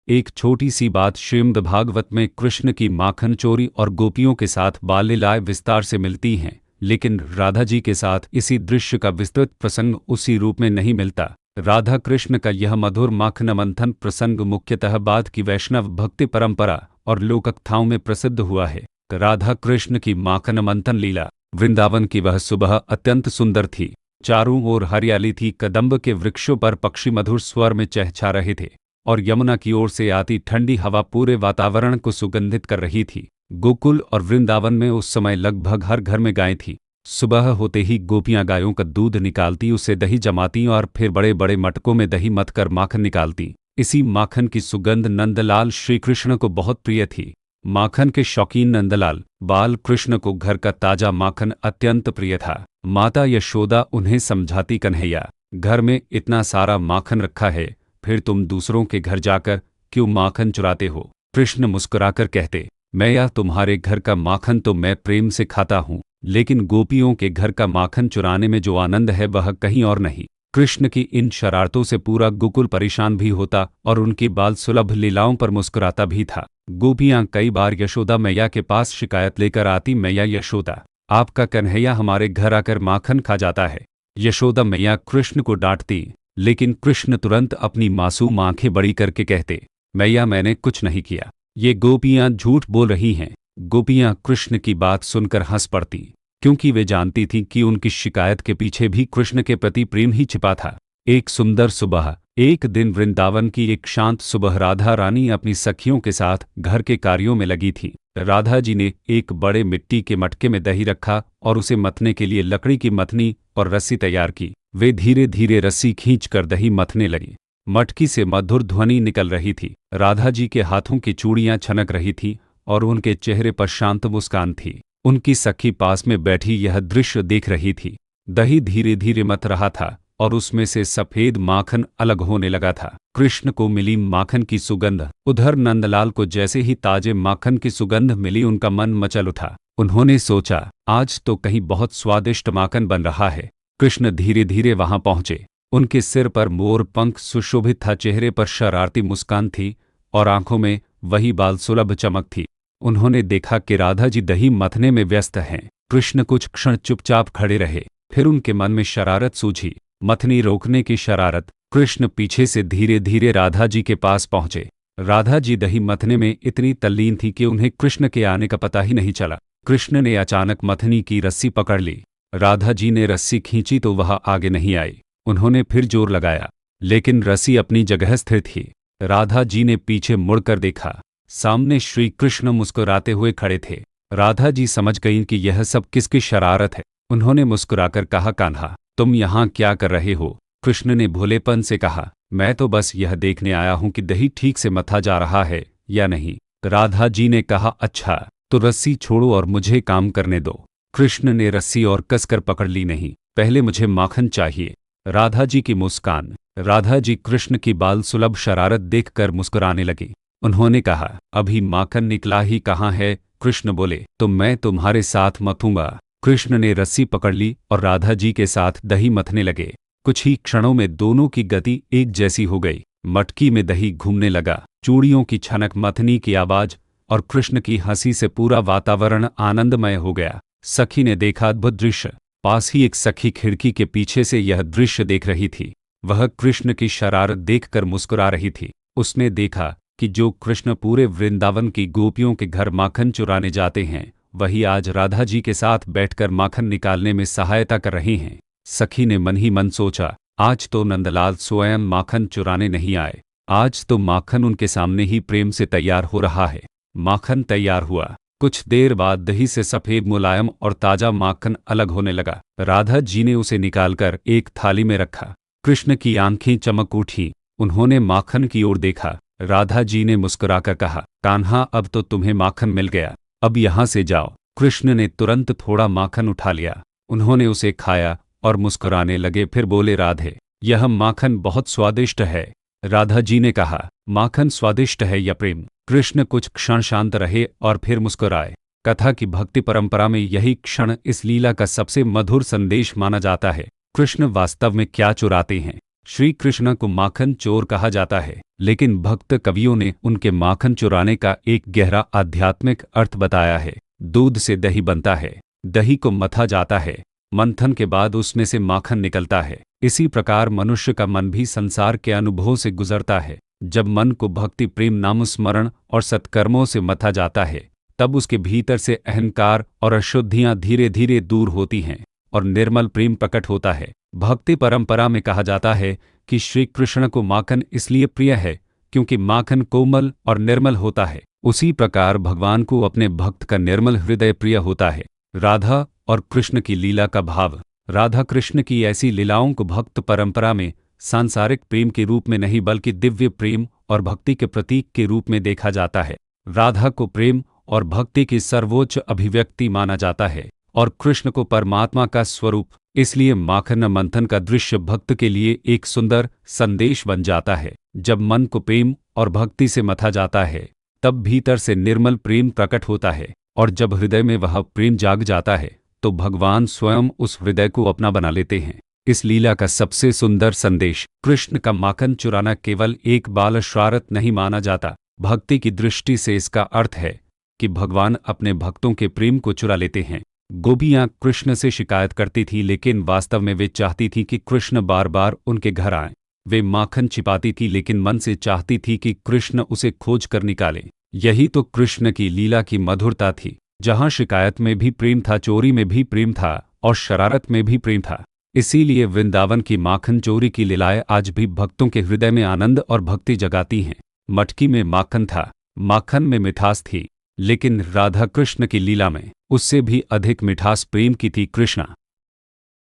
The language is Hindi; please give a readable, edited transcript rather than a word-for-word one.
एक छोटी सी बात श्रीमद् भागवत में कृष्ण की माखन चोरी और गोपियों के साथ बाल लीलाएं विस्तार से मिलती हैं, लेकिन राधा जी के साथ इसी दृश्य का विस्तृत प्रसंग उसी रूप में नहीं मिलता। राधा कृष्ण का यह मधुर माखन मंथन प्रसंग मुख्यतः बाद की वैष्णव भक्ति परंपरा और लोककथाओं में प्रसिद्ध हुआ है। राधा कृष्ण की माखन मंथन लीला। वृंदावन की वह सुबह अत्यंत सुंदर थी। चारों ओर हरियाली थी, कदम्ब के वृक्षों पर पक्षी मधुर स्वर में चहचहा रहे थे और यमुना की ओर से आती ठंडी हवा पूरे वातावरण को सुगंधित कर रही थी। गोकुल और वृंदावन में उस समय लगभग हर घर में गायें थीं। सुबह होते ही गोपियां गायों का दूध निकालती, उसे दही जमाती और फिर बड़े बड़े मटकों में दही मथ कर माखन निकालती। इसी माखन की सुगंध नंदलाल श्रीकृष्ण को बहुत प्रिय थी। माखन के शौकीन नंदलाल बाल कृष्ण को घर का ताजा माखन अत्यंत प्रिय था। माता यशोदा उन्हें समझाती, कन्हैया, घर में इतना सारा माखन रखा है, फिर तुम दूसरों के घर जाकर क्यों माखन चुराते हो? कृष्ण मुस्कुराकर कहते, मैया, तुम्हारे घर का माखन तो मैं प्रेम से खाता हूँ, लेकिन गोपियों के घर का माखन चुराने में जो आनंद है वह कहीं और नहीं। कृष्ण की इन शरारतों से पूरा गोकुल परेशान भी होता और उनकी बाल सुलभ लीलाओं पर मुस्कुराता भी था। गोपियां कई बार यशोदा मैया के पास शिकायत लेकर आती, मैया यशोदा, आपका कन्हैया हमारे घर आकर माखन खा जाता है। यशोदा मैया कृष्ण को डांटती, लेकिन कृष्ण तुरंत अपनी मासूम आंखें बड़ी करके कहते, मैया, मैंने कुछ नहीं किया, ये गोपियां झूठ बोल रही हैं। गोपियां कृष्ण की बात सुनकर हंस पड़ती, क्योंकि वे जानती थीं कि उनकी शिकायत के पीछे भी कृष्ण के प्रति प्रेम ही छिपा था। एक सुंदर सुबह, एक दिन वृंदावन की एक शांत सुबह, राधा रानी अपनी सखियों के साथ घर के कार्यों में लगी थी। राधा जी ने एक बड़े मिट्टी के मटके में दही रखा और उसे मथने के लिए लकड़ी की मथनी और रस्सी तैयार की। वे धीरे धीरे रस्सी खींचकर दही मथने लगी। मटकी से मधुर ध्वनि निकल रही थी। राधा जी के हाथों की चूड़ियां छनक रही थीं और उनके चेहरे पर शांत मुस्कान थी। उनकी सखी पास में बैठी यह दृश्य देख रही थी। दही धीरे धीरे मथ रहा था और उसमें से सफेद माखन अलग होने लगा था। कृष्ण को मिली माखन की सुगंध, उधर नंदलाल को जैसे ही ताजे माखन की सुगंध मिली उनका मन मचल उठा। उन्होंने सोचा, आज तो कहीं बहुत स्वादिष्ट माखन बन रहा है। कृष्ण धीरे धीरे वहां पहुंचे। उनके सिर पर मोर पंख सुशोभित था, चेहरे पर शरारती मुस्कान थी और आंखों में वही बाल सुलभ चमक थी। उन्होंने देखा कि राधा जी दही मथने में व्यस्त हैं। कृष्ण कुछ क्षण चुपचाप खड़े रहे, फिर उनके मन में शरारत सूझी, मथनी रोकने की शरारत। कृष्ण पीछे से धीरे धीरे राधा जी के पास पहुंचे। राधा जी दही मथने में इतनी तल्लीन थी कि उन्हें कृष्ण के आने का पता ही नहीं चला। कृष्ण ने अचानक मथनी की रस्सी पकड़ ली। राधा जी ने रस्सी खींची तो वह आगे नहीं आई। उन्होंने फिर जोर लगाया, लेकिन रस्सी अपनी जगह स्थिर थी। राधा जी ने पीछे मुड़कर देखा, सामने श्री कृष्ण मुस्कुराते हुए खड़े थे। राधा जी समझ गईं कि यह सब किसकी शरारत है। उन्होंने मुस्कुराकर कहा, कान्हा, तुम यहाँ क्या कर रहे हो? कृष्ण ने भोलेपन से कहा, मैं तो बस यह देखने आया हूँ कि दही ठीक से मथा जा रहा है या नहीं। राधा जी ने कहा, अच्छा, तो रस्सी छोड़ो और मुझे काम करने दो। कृष्ण ने रस्सी और कसकर पकड़ ली, नहीं, पहले मुझे माखन चाहिए। राधा जी की मुस्कान। राधा जी कृष्ण की बाल सुलभ शरारत देखकर मुस्कुराने लगी। उन्होंने कहा, अभी माखन निकला ही कहाँ है? कृष्ण बोले, तो मैं तुम्हारे साथ मथूंगा। कृष्ण ने रस्सी पकड़ ली और राधा जी के साथ दही मथने लगे। कुछ ही क्षणों में दोनों की गति एक जैसी हो गई। मटकी में दही घूमने लगा, चूड़ियों की छनक, मथनी की आवाज और कृष्ण की हंसी से पूरा वातावरण आनंदमय हो गया। सखी ने देखा अद्भुत दृश्य। पास ही एक सखी खिड़की के पीछे से यह दृश्य देख रही थी। वह कृष्ण की शरारत देखकर मुस्कुरा रही थी। उसने देखा कि जो कृष्ण पूरे वृंदावन की गोपियों के घर माखन चुराने जाते हैं, वही आज राधा जी के साथ बैठकर माखन निकालने में सहायता कर रहे हैं। सखी ने मन ही मन सोचा, आज तो नंदलाल स्वयं माखन चुराने नहीं आए, आज तो माखन उनके सामने ही प्रेम से तैयार हो रहा है। माखन तैयार हुआ। कुछ देर बाद दही से सफेद मुलायम और ताजा माखन अलग होने लगा। राधा जी ने उसे निकालकर एक थाली में रखा। कृष्ण की आंखें चमक उठी। उन्होंने माखन की ओर देखा। राधा जी ने मुस्कुराकर कहा, कान्हा, अब तो तुम्हें माखन मिल गया, अब यहाँ से जाओ। कृष्ण ने तुरंत थोड़ा माखन उठा लिया। उन्होंने उसे खाया और मुस्कुराने लगे। फिर बोले, राधे, यह माखन बहुत स्वादिष्ट है। राधा जी ने कहा, माखन स्वादिष्ट है या प्रेम? कृष्ण कुछ क्षण शांत रहे और फिर मुस्कुराए। कथा की भक्ति परंपरा में यही क्षण इस लीला का सबसे मधुर संदेश माना जाता है। कृष्ण वास्तव में क्या चुराते हैं? श्री कृष्ण को माखन चोर कहा जाता है। लेकिन भक्त कवियों ने उनके माखन चुराने का एक गहरा आध्यात्मिक अर्थ बताया है। दूध से दही बनता है, दही को मथा जाता है, मंथन के बाद उसमें से माखन निकलता है। इसी प्रकार मनुष्य का मन भी संसार के अनुभवों से गुजरता है। जब मन को भक्ति, प्रेम, नाम स्मरण और सत्कर्मों से मथा जाता है, तब उसके भीतर से अहंकार और अशुद्धियां धीरे धीरे दूर होती हैं और निर्मल प्रेम प्रकट होता है। भक्ति परंपरा में कहा जाता है कि श्री कृष्ण को माखन इसलिए प्रिय है क्योंकि माखन कोमल और निर्मल होता है। उसी प्रकार भगवान को अपने भक्त का निर्मल हृदय प्रिय होता है। राधा और कृष्ण की लीला का भाव। राधा कृष्ण की ऐसी लीलाओं को भक्त परंपरा में सांसारिक प्रेम के रूप में नहीं बल्कि दिव्य प्रेम और भक्ति के प्रतीक के रूप में देखा जाता है। राधा को प्रेम और भक्ति की सर्वोच्च अभिव्यक्ति माना जाता है और कृष्ण को परमात्मा का स्वरूप। इसलिए माखन मंथन का दृश्य भक्त के लिए एक सुंदर संदेश बन जाता है। जब मन को प्रेम और भक्ति से मथा जाता है, तब भीतर से निर्मल प्रेम प्रकट होता है और जब हृदय में वह प्रेम जाग जाता है, तो भगवान स्वयं उस हृदय को अपना बना लेते हैं। इस लीला का सबसे सुंदर संदेश, कृष्ण का माखन चुराना केवल एक बाल शरारत नहीं माना जाता। भक्ति की दृष्टि से इसका अर्थ है कि भगवान अपने भक्तों के प्रेम को चुरा लेते हैं। गोपियां कृष्ण से शिकायत करती थी, लेकिन वास्तव में वे चाहती थी कि कृष्ण बार बार उनके घर आएं। वे माखन छिपाती थी, लेकिन मन से चाहती थी कि कृष्ण उसे खोज कर निकालें। यही तो कृष्ण की लीला की मधुरता थी। जहां शिकायत में भी प्रेम था, चोरी में भी प्रेम था और शरारत में भी प्रेम था। इसीलिए वृंदावन की माखन चोरी की लीलाएं आज भी भक्तों के हृदय में आनंद और भक्ति जगाती हैं। मटकी में माखन था, माखन में मिठास थी, लेकिन राधा कृष्ण की लीला में उससे भी अधिक मिठास प्रेम की थी। कृष्णा